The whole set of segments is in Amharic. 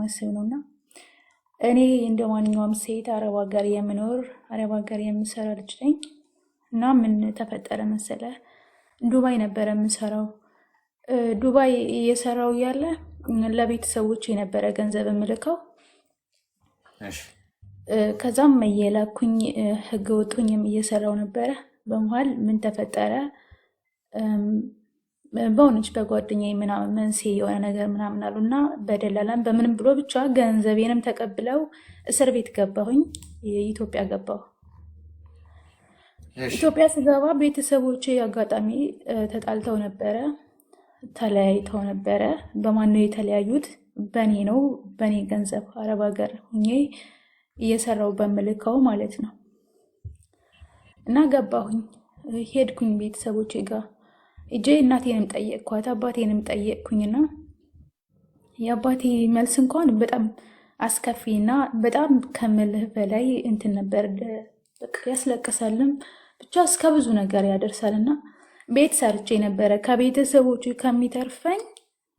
ስለማስብ ነውና እኔ እንደማንኛውም ሴት አረብ ሀገር የምኖር አረብ ሀገር የምሰራ ልጅ ነኝ እና ምን ተፈጠረ መሰለ ዱባይ ነበር የምሰራው ዱባይ እየሰራው ያለ ለቤተሰቦቼ የነበረ ገንዘብ የምልከው እሺ ከዛም እየላኩኝ ህገ ወጡኝም እየሰራው ነበረ በመሃል ምን ተፈጠረ በሆነች በጓደኛዬ ምናምን መንስኤ የሆነ ነገር ምናምን አሉና በደላላም በምንም ብሎ ብቻ ገንዘቤንም ተቀብለው እስር ቤት ገባሁኝ ኢትዮጵያ ገባሁ እሺ ኢትዮጵያ ስገባ ቤተሰቦቼ አጋጣሚ ተጣልተው ነበረ ተለያይተው ነበረ በማን ነው የተለያዩት በኔ ነው በኔ ገንዘብ አረብ ሀገር ሁኜ እየሰራው በምልከው ማለት ነው እና ገባሁኝ ሄድኩኝ ቤተሰቦቼ ጋር እጄ እናቴንም ጠየቅኳት አባቴንም ጠየቅኩኝና የአባቴ መልስ እንኳን በጣም አስከፊና በጣም ከምልህ በላይ እንትን ነበር በቃ ያስለቅሳልም ብቻ እስከ ብዙ ነገር ያደርሳልና ቤት ሰርቼ ነበረ ከቤተሰቦቹ ከሚተርፈኝ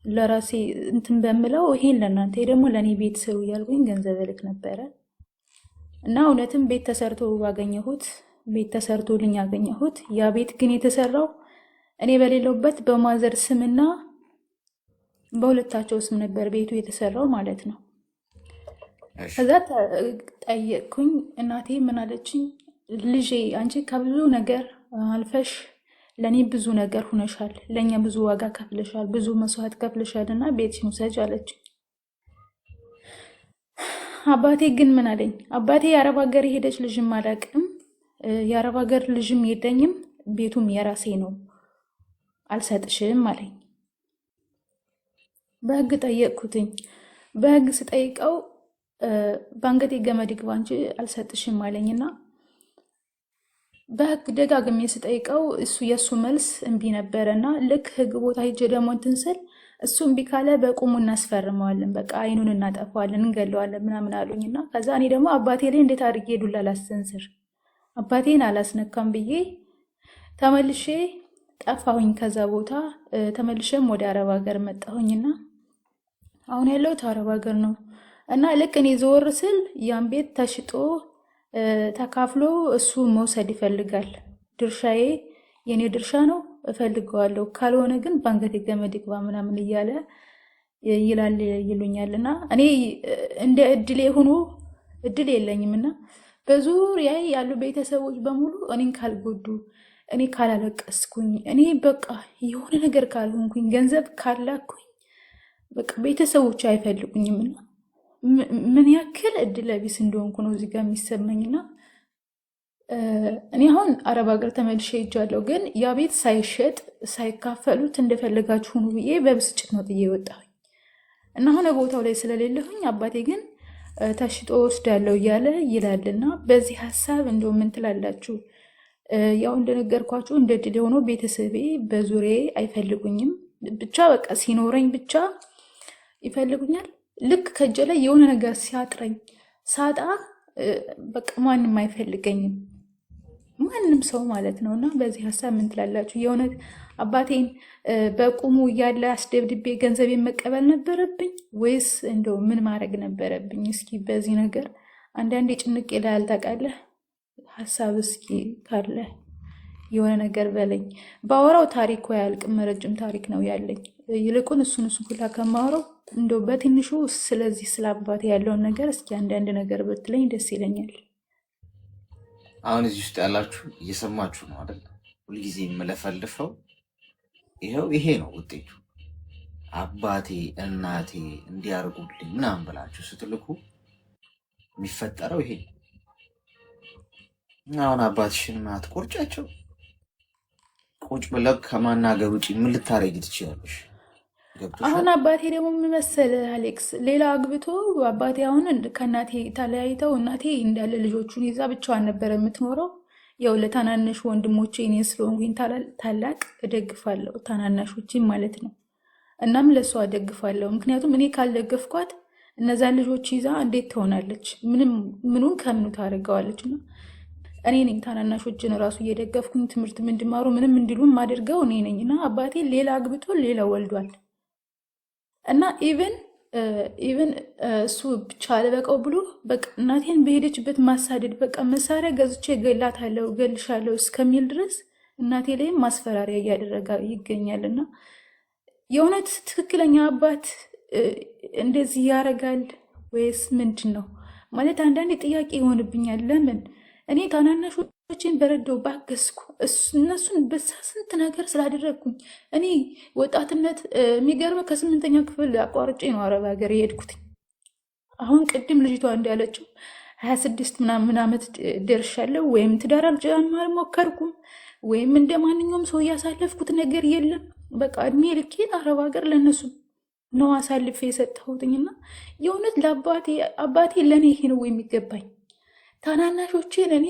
ለራሴ እንትን በምለው ይሄን ለእናንተ ደግሞ ለኔ ቤት ስሩ እያልኩኝ ገንዘብ ልክ ነበረ እና እውነትም ቤት ተሰርቶ ባገኘሁት ቤት ተሰርቶልኝ ያገኘሁት ያ ቤት ግን የተሰራው እኔ በሌለውበት በማዘር ስምና በሁለታቸው ስም ነበር ቤቱ የተሰራው ማለት ነው እሺ ከዛ ጠየቅኩኝ እናቴ ምን አለችኝ ልጄ አንቺ ከብዙ ነገር አልፈሽ ለኔ ብዙ ነገር ሆነሻል ለኛ ብዙ ዋጋ ከፍለሻል ብዙ መስዋዕት ከፍለሻልና ቤትሽን ውሰጂ አለች አባቴ ግን ምን አለኝ አባቴ የአረብ ሀገር ሄደች ልጅም አላቅም የአረብ ሀገር ልጅም የለኝም ቤቱም የራሴ ነው አልሰጥሽም አለኝ በህግ ጠየቅኩትኝ በህግ ስጠይቀው ባንገቴ ገመድ ይግባ እንጂ አልሰጥሽም አለኝና በህግ ደጋግሜ ስጠይቀው እሱ የሱ መልስ እንቢ ነበረና ልክ ህግ ቦታ ሄጄ ደግሞ እንትን ስል እሱ እንቢ ካለ በቁሙ እናስፈርመዋለን በቃ አይኑን እናጠፋዋለን እንገለዋለን ምናምን አሉኝና ከዛ እኔ ደግሞ አባቴ ላይ እንዴት አድርጌ ዱላ ላስሰንዝር አባቴን አላስነካም ብዬ ተመልሼ ጠፋሁኝ ከዛ ቦታ ተመልሼም ወደ አረብ ሀገር መጣሁኝና አሁን ያለሁት አረብ ሀገር ነው እና ልክ እኔ ዘወር ስል ያን ቤት ተሽጦ ተካፍሎ እሱ መውሰድ ይፈልጋል ድርሻዬ የኔ ድርሻ ነው እፈልገዋለሁ ካልሆነ ግን ባንገቴ ገመድ ይግባ ምናምን እያለ ይላል ይሉኛልና እኔ እንደ እድሌ ሆኖ እድል የለኝምና በዙሪያ ያሉ ቤተሰቦች በሙሉ እኔን ካልጎዱ እኔ ካላለቀስኩኝ እኔ በቃ የሆነ ነገር ካልሆንኩኝ ገንዘብ ካላኩኝ በቃ ቤተሰቦች አይፈልጉኝምና ምን ያክል እድለ ቢስ እንደሆንኩ ነው እዚህ ጋር የሚሰማኝና እኔ አሁን አረብ ሀገር ተመልሼ ሄጃለሁ ግን ያ ቤት ሳይሸጥ ሳይካፈሉት እንደፈለጋችሁ ሁኑ ብዬ በብስጭት ነው ጥዬ ወጣሁኝ እና ሆነ ቦታው ላይ ስለሌለሁኝ አባቴ ግን ተሽጦ ወስዳለሁ እያለ ይላልና በዚህ ሀሳብ እንደው ምን ትላላችሁ ያው እንደነገርኳችሁ እንደ ድል ሆኖ ቤተሰቤ በዙሪያዬ አይፈልጉኝም ብቻ በቃ ሲኖረኝ ብቻ ይፈልጉኛል ልክ ከእጄ ላይ የሆነ ነገር ሲያጥረኝ ሳጣ በቃ ማንም አይፈልገኝም ማንም ሰው ማለት ነውና በዚህ ሀሳብ ምን ትላላችሁ የእውነት አባቴን በቁሙ እያለ አስደብድቤ ገንዘቤን መቀበል ነበረብኝ ወይስ እንደው ምን ማድረግ ነበረብኝ እስኪ በዚህ ነገር አንዳንዴ ጭንቅ ይላል ታውቃለህ ሀሳብ እስኪ ካለ የሆነ ነገር በለኝ ባወራው ታሪኩ ያልቅም ረጅም ታሪክ ነው ያለኝ ይልቁን እሱን ሁላ ከማወራው እንደው በትንሹ ስለዚህ ስለ አባቴ ያለውን ነገር እስኪ አንዳንድ ነገር ብትለኝ ደስ ይለኛል አሁን እዚህ ውስጥ ያላችሁ እየሰማችሁ ነው አይደል ሁልጊዜ የምለፈልፈው ይሄው ይሄ ነው ውጤቱ አባቴ እናቴ እንዲያርጉልኝ ምናምን ብላችሁ ስትልኩ የሚፈጠረው ይሄ አሁን አባትሽን አትቆርጫቸው ቁጭ ብለህ ከማናገር ውጪ ምን ልታረጊ ትችያለሽ አሁን አባቴ ደግሞ ምን መሰለህ አሌክስ ሌላ አግብቶ አባቴ አሁን ከእናቴ ተለያይተው እናቴ እንዳለ ልጆቹን ይዛ ብቻዋን ነበር የምትኖረው ያው ለታናናሽ ወንድሞቼ እኔ ስለሆንኩኝ ታላቅ እደግፋለሁ ታናናሾቼን ማለት ነው እናም ለሷ እደግፋለሁ ምክንያቱም እኔ ካልደገፍኳት እነዛን ልጆች ይዛ እንዴት ትሆናለች ምኑን ከምኑ ታደርገዋለች ነው እኔ ነኝ ታናናሾችን ራሱ እየደገፍኩኝ ትምህርት እንዲማሩ ምንም እንዲሉም ማድርገው እኔ ነኝና አባቴ ሌላ አግብቶ ሌላ ወልዷል እና ኢቭን ኢቨን እሱ ብቻ አለበቀው ብሎ በቃ እናቴን በሄደችበት ማሳደድ፣ በቃ መሳሪያ ገዝቼ ገላታለሁ እገልሻለሁ እስከሚል ድረስ እናቴ ላይም ማስፈራሪያ እያደረገ ይገኛል። እና የእውነት ትክክለኛ አባት እንደዚህ ያደርጋል ወይስ ምንድን ነው? ማለት አንዳንዴ ጥያቄ ይሆንብኛል። ለምን እኔ ታናናሾችን በረዳው ባገዝኩ እነሱን በሳ ስንት ነገር ስላደረግኩኝ እኔ ወጣትነት የሚገርመው ከ8ኛ ክፍል አቋርጬ ነው አረብ ሀገር የሄድኩት። አሁን ቅድም ልጅቷ እንዳለችው 26 ምናምን ዓመት ደርሻለሁ። ወይም ትዳር አልሞከርኩም ወይም እንደ ማንኛውም ሰው ያሳለፍኩት ነገር የለም። በቃ እድሜ ልኬን አረብ ሀገር ለእነሱ ነው አሳልፌ የሰጠሁትኝና የእውነት አባቴ ለእኔ ይሄ ነው የሚገባኝ። ታናናሾቼን እኔ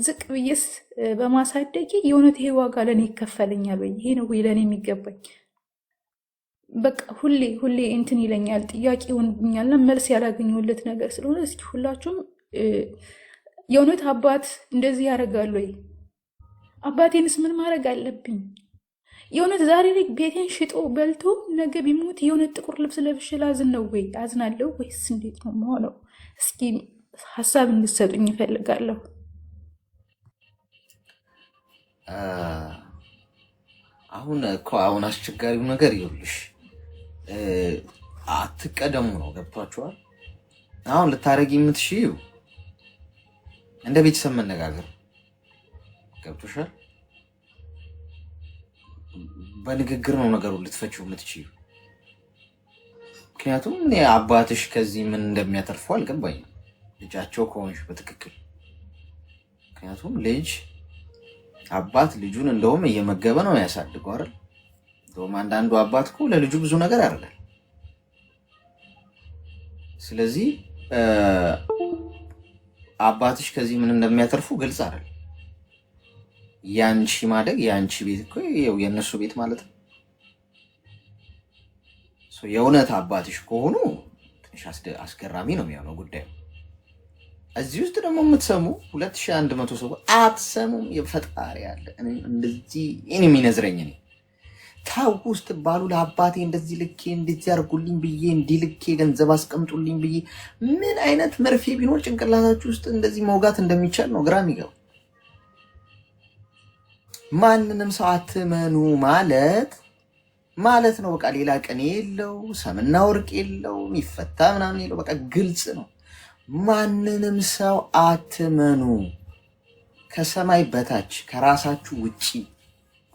ዝቅ ብዬስ በማሳደጌ የእውነት ይሄ ዋጋ ለእኔ ይከፈለኛል ወይ? ይሄ ነው ለእኔ የሚገባኝ? በቃ ሁሌ እንትን ይለኛል፣ ጥያቄ ይሆንብኛልና መልስ ያላገኘሁለት ነገር ስለሆነ እስኪ ሁላችሁም የእውነት አባት እንደዚህ ያደርጋሉ ወይ? አባቴንስ ምን ማድረግ አለብኝ? የእውነት ዛሬ ላይ ቤቴን ሽጦ በልቶ ነገ ቢሞት የእውነት ጥቁር ልብስ ለብሼ ላዝን ነው ወይ? አዝናለሁ ወይስ እንዴት ነው መሆነው? እስኪ ሀሳብ እንድሰጡኝ ይፈልጋለሁ። አሁን አስቸጋሪው ነገር ይኸውልሽ፣ አትቀደሙ ነው። ገብቷችኋል? አሁን ልታረጊ የምትሽይው እንደ ቤተሰብ መነጋገር ገብቶሻል? በንግግር ነው ነገሩ ልትፈችው የምትችይው። ምክንያቱም እኔ አባትሽ ከዚህ ምን እንደሚያተርፉ አልገባኝም፣ ልጃቸው ከሆንሽ በትክክል። ምክንያቱም አባት ልጁን እንደውም እየመገበ ነው ያሳድገው አይደል? እንደውም አንዳንዱ አባት እኮ ለልጁ ብዙ ነገር ያደርጋል። ስለዚህ አባትሽ ከዚህ ምን እንደሚያተርፉ ግልጽ አይደል? ያንቺ ማደግ ያንቺ ቤት እኮ የእነሱ ቤት ማለት ነው። የእውነት አባትሽ ከሆኑ ትንሽ አስገራሚ ነው የሚሆነው ጉዳዩ። እዚህ ውስጥ ደግሞ የምትሰሙ 2100 ሰው አትሰሙም። የፈጣሪ ያለ እንደዚህ እኔ የሚነዝረኝ እኔ ታው ውስጥ ባሉ ለአባቴ እንደዚህ ልኬ እንደዚህ አድርጉልኝ ብዬ እንዲህ ልኬ ገንዘብ አስቀምጡልኝ ብዬ ምን አይነት መርፌ ቢኖር ጭንቅላታችሁ ውስጥ እንደዚህ መውጋት እንደሚቻል ነው ግራ የሚገባ። ማንንም ሰው አትመኑ ማለት ነው። በቃ ሌላ ቀን የለው፣ ሰምና ወርቅ የለው፣ የሚፈታ ምናምን የለው። በቃ ግልጽ ነው። ማንንም ሰው አትመኑ። ከሰማይ በታች ከራሳችሁ ውጪ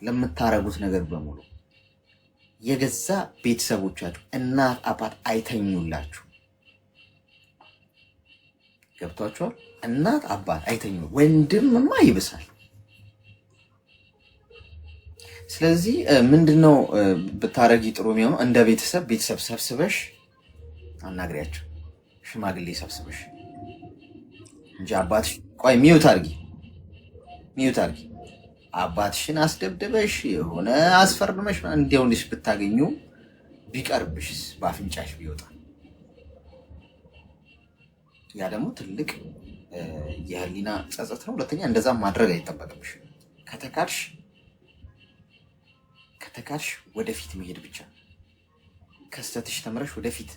ለምታረጉት ነገር በሙሉ የገዛ ቤተሰቦቻችሁ እናት አባት አይተኙላችሁ። ገብቷችኋል? እናት አባት አይተኙ፣ ወንድምማ ይብሳል። ስለዚህ ምንድነው ብታረጊ ጥሩ የሚሆነው? እንደ ቤተሰብ ሰብስበሽ አናግሪያቸው፣ ሽማግሌ ሰብስበሽ እንጂ አባትሽ ቆይ ሚዩት አርጊ አባትሽን አስደብድበሽ የሆነ አስፈርመሽ እንዲያውልሽ ብታገኙ ቢቀርብሽስ በአፍንጫሽ ቢወጣ፣ ያ ደግሞ ትልቅ የህሊና ጸጸት ነው። ሁለተኛ እንደዛ ማድረግ አይጠበቅብሽ። ከተካድሽ ወደፊት መሄድ ብቻ፣ ከስተትሽ ተምረሽ ወደፊት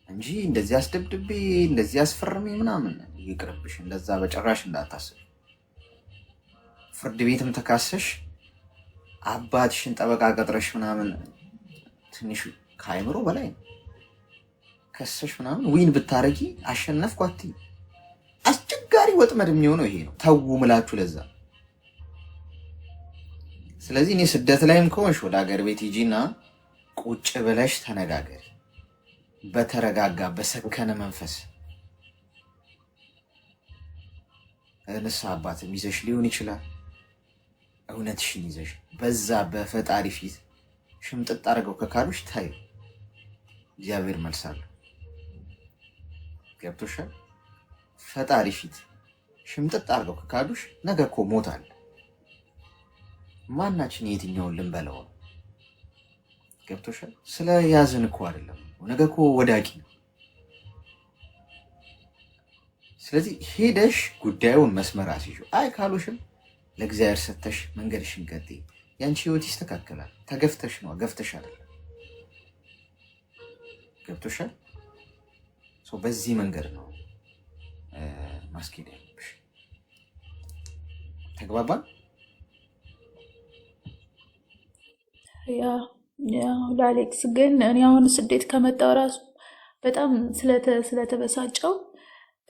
እንጂ እንደዚህ አስደብድቤ እንደዚህ አስፈርሜ ምናምን ይቅርብሽ። እንደዛ በጭራሽ እንዳታስብ። ፍርድ ቤትም ተካሰሽ አባትሽን ጠበቃ ቀጥረሽ ምናምን ትንሽ ከአይምሮ በላይ ነው። ከሰሽ ምናምን ዊን ብታረጊ አሸነፍኩ አትይ። አስቸጋሪ ወጥመድ የሚሆነው ይሄ ነው። ተው ምላችሁ ለዛ። ስለዚህ እኔ ስደት ላይም ከሆንሽ ወደ ሀገር ቤት ሂጂና ቁጭ ብለሽ ተነጋገሪ፣ በተረጋጋ በሰከነ መንፈስ። ንስሐ አባትም ይዘሽ ሊሆን ይችላል፣ እውነትሽን ይዘሽ በዛ በፈጣሪ ፊት ሽምጥጥ አድርገው ከካሉሽ ታይ እግዚአብሔር መልሳለሁ። ገብቶሻል? ፈጣሪ ፊት ሽምጥጥ አድርገው ከካሉሽ ነገ እኮ ሞት አለ። ማናችን የትኛውን ልንበለው ነው? ገብቶሻል? ስለ ያዝን እኮ አይደለም፣ ነገ እኮ ወዳቂ ነው። ስለዚህ ሄደሽ ጉዳዩን መስመር አስይዙ። አይ ካሉሽም ለእግዚአብሔር ሰተሽ መንገድሽን ቀጥይ። ያንቺ ህይወት ይስተካከላል። ተገፍተሽ ነው፣ ገፍተሽ አይደለም። ገብቶሻል? በዚህ መንገድ ነው ማስኬድ ያለብሽ። ተግባባን? ለአሌክስ ግን እኔ አሁን ስደት ከመጣው ራሱ በጣም ስለተበሳጨው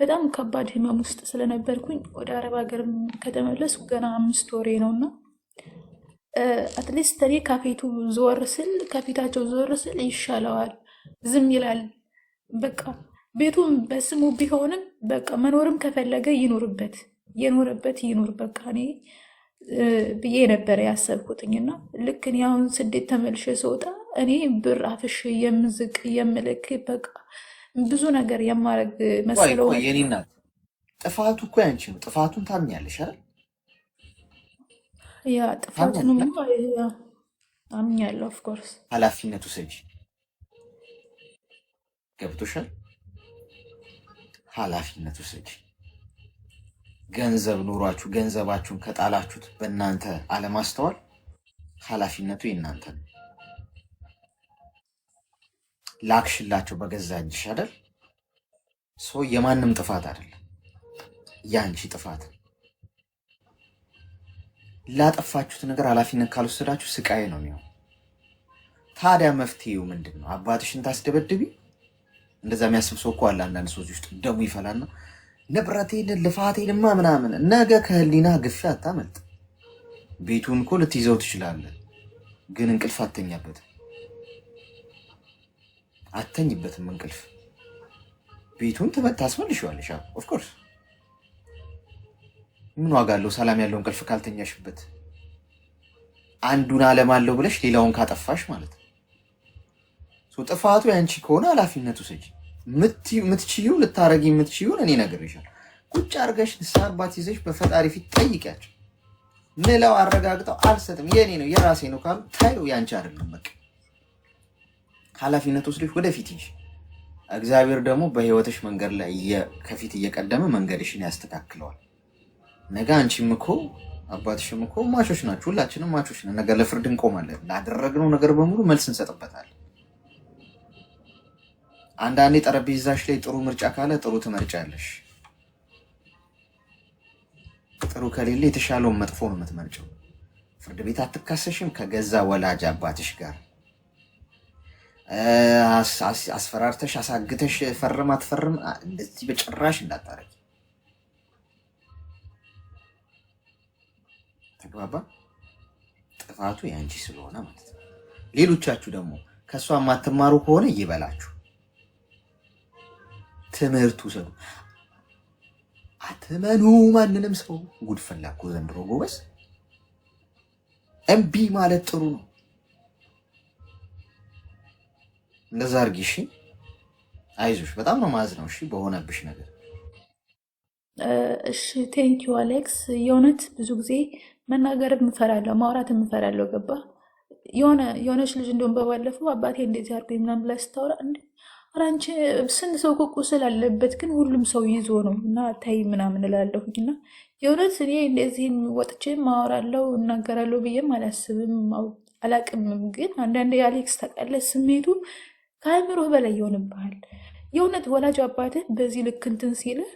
በጣም ከባድ ህመም ውስጥ ስለነበርኩኝ ወደ አረብ ሀገር ከተመለስኩ ገና 5 ወሬ ነው እና አትሊስት እኔ ከፊታቸው ዞር ስል ይሻለዋል፣ ዝም ይላል። በቃ ቤቱም በስሙ ቢሆንም በቃ መኖርም ከፈለገ ይኑርበት፣ የኖረበት ይኑር በቃ እኔ ብዬ ነበረ ያሰብኩትኝና ልክ እኔ አሁን ስደት ተመልሼ ስወጣ እኔ ብር አፍሽ የምዝቅ የምልክ በቃ ብዙ ነገር የማረግ መሰለው። የኔ እናት ጥፋቱ እኮ ያንቺ ነው። ጥፋቱን ታምኛለሽ አይደል? ያ ጥፋቱን አምኛለሁ። ኦፍኮርስ ኃላፊነቱ ስጂ። ገብቶሻል? ኃላፊነቱ ስጂ። ገንዘብ ኑሯችሁ ገንዘባችሁን ከጣላችሁት በእናንተ አለማስተዋል ኃላፊነቱ የእናንተ ነው። ላክሽላቸው በገዛ እጅሽ አይደል? የማንም ጥፋት አይደለም፣ ያንቺ ጥፋት። ላጠፋችሁት ነገር ኃላፊነት ካልወሰዳችሁ ስቃይ ነው የሚሆን። ታዲያ መፍትሄው ምንድን ነው? አባትሽን ታስደበድቢ? እንደዛ የሚያስብ ሰው እኮ አለ። አንዳንድ ሰዎች ውስጥ ደሙ ይፈላና ንብረቴን ልፋቴንማ ምናምን። ነገ ከህሊና ግፊያ አታመልጥ። ቤቱን እኮ ልትይዘው ትችላለህ፣ ግን እንቅልፍ አተኝበትም። እንቅልፍ ቤቱን ታስመልሺዋለሽ። ኦፍኮርስ ምን ዋጋ አለው ሰላም ያለው እንቅልፍ ካልተኛሽበት? አንዱን ዓለም አለው ብለሽ ሌላውን ካጠፋሽ ማለት ነው። ጥፋቱ ያንቺ ከሆነ ኃላፊነቱ ስጪ። ምትችዩ ልታረጊ የምትችዩን እኔ ነግሬሻለሁ። ቁጭ አድርገሽ ንስሐ አባት ይዘሽ በፈጣሪ ፊት ጠይቂያቸው። ምለው አረጋግጠው አልሰጥም የኔ ነው የራሴ ነው ካሉ ታዩ ያንቺ አይደለም። በቃ ኃላፊነት ወስደሽ ወደፊት ይሽ። እግዚአብሔር ደግሞ በህይወትሽ መንገድ ላይ ከፊት እየቀደመ መንገድሽን ያስተካክለዋል። ነገ አንቺም እኮ አባትሽም እኮ ማቾች ናችሁ። ሁላችንም ማቾች ነን። ነገ ለፍርድ እንቆማለን። ላደረግነው ነገር በሙሉ መልስ እንሰጥበታለን። አንዳንዴ ጠረጴዛሽ ላይ ጥሩ ምርጫ ካለ ጥሩ ትመርጫለሽ። ጥሩ ከሌለ የተሻለውን መጥፎ ነው የምትመርጨው። ፍርድ ቤት አትካሰሽም ከገዛ ወላጅ አባትሽ ጋር አስፈራርተሽ አሳግተሽ ፈርም አትፈርም እንደዚህ በጭራሽ እንዳታረጊ። ተግባባ? ጥፋቱ ያንቺ ስለሆነ ማለት ነው። ሌሎቻችሁ ደግሞ ከሷ የማትማሩ ከሆነ ይበላችሁ። ትምህርቱ ሰዱ አትመኑ ማንንም ሰው። ጉድ ፈላኩ ዘንድሮ ጎበዝ። እምቢ ማለት ጥሩ ነው። እንደዛ አድርጊ እሺ። አይዞሽ፣ በጣም ነው ማዝነው እሺ በሆነብሽ ነገር። እሺ ቴንኪዩ አሌክስ። የእውነት ብዙ ጊዜ መናገር እምፈራለሁ፣ ማውራት እምፈራለሁ። ገባ? የሆነች ልጅ እንደውም በባለፈው አባቴ እንደዚህ አድርጎኝ ምናምን ብላ ስታወራ እንደ አንቺ ስንት ሰው ቁስል አለበት ግን ሁሉም ሰው ይዞ ነው እና ታይ ምናምን እላለሁኝ። እና የእውነት እኔ እንደዚህም ወጥቼ ማወራለሁ እናገራለሁ ብዬም አላስብም አላቅምም። ግን አንዳንድ የአሌክስ ታውቃለህ ስሜቱ ከአእምሮህ በላይ ይሆንብሃል። የእውነት ወላጅ አባትህ በዚህ ልክ እንትን ሲልህ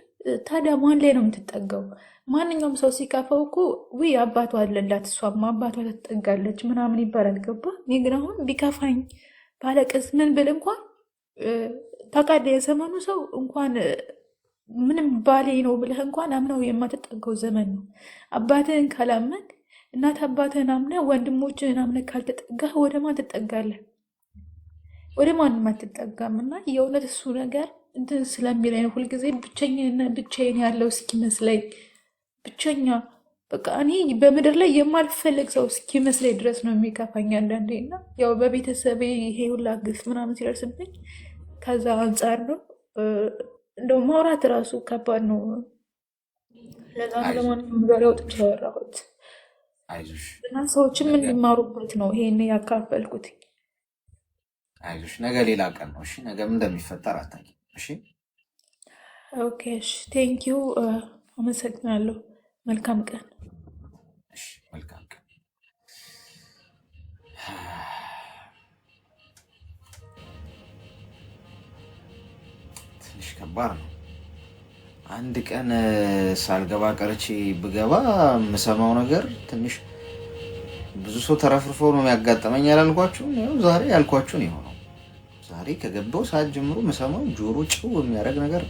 ታዲያ ማን ላይ ነው የምትጠጋው? ማንኛውም ሰው ሲከፋው እኮ ውይ አባቷ አለላት እሷማ አባቷ ትጠጋለች ምናምን ይባላል። ገባ? እኔ ግን አሁን ቢከፋኝ ባለቅስ ምን ብል እንኳን ታውቃለህ የዘመኑ ሰው እንኳን ምንም ባሌ ነው ብለህ እንኳን አምነው የማትጠጋው ዘመን ነው። አባትህን ካላመንክ እናት አባትህን አምነህ ወንድሞችህን አምነህ ካልተጠጋህ ወደ ማን ትጠጋለህ? ወደ ማንም አትጠጋም። እና የእውነት እሱ ነገር እንትን ስለሚለኝ ሁልጊዜ ብቻዬን ያለው እስኪመስለኝ ብቸኛ በቃ እኔ በምድር ላይ የማልፈልግ ሰው እስኪመስለኝ ድረስ ነው የሚከፋኝ አንዳንዴ። እና ያው በቤተሰቤ ይሄ ሁላ ግፍ ምናምን ሲደርስብኝ ከዛ አንጻር ነው እንደው ማውራት እራሱ ከባድ ነው። ለዛ ነው ለማንኛውም ዛሬ ወጥቼ ያወራሁት እና ሰዎችም እንዲማሩበት ነው ይሄን ያካፈልኩት። አይዞሽ፣ ነገ ሌላ ቀን ነው። እሺ፣ ነገ ምን እንደሚፈጠር አታውቂም። እሺ፣ ኦኬ፣ እሺ፣ ቴንኪዩ፣ አመሰግናለሁ። መልካም ቀን። እሺ፣ መልካም ቀን። ትንሽ ከባድ ነው። አንድ ቀን ሳልገባ ቀርቼ ብገባ የምሰማው ነገር ትንሽ ብዙ ሰው ተረፍርፎ ነው የሚያጋጠመኝ ያላልኳችሁ ነው። ዛሬ ያልኳችሁ ነው የሆነው። ዛሬ ከገባው ሰዓት ጀምሮ የምሰማው ጆሮ ጭው የሚያደርግ ነገር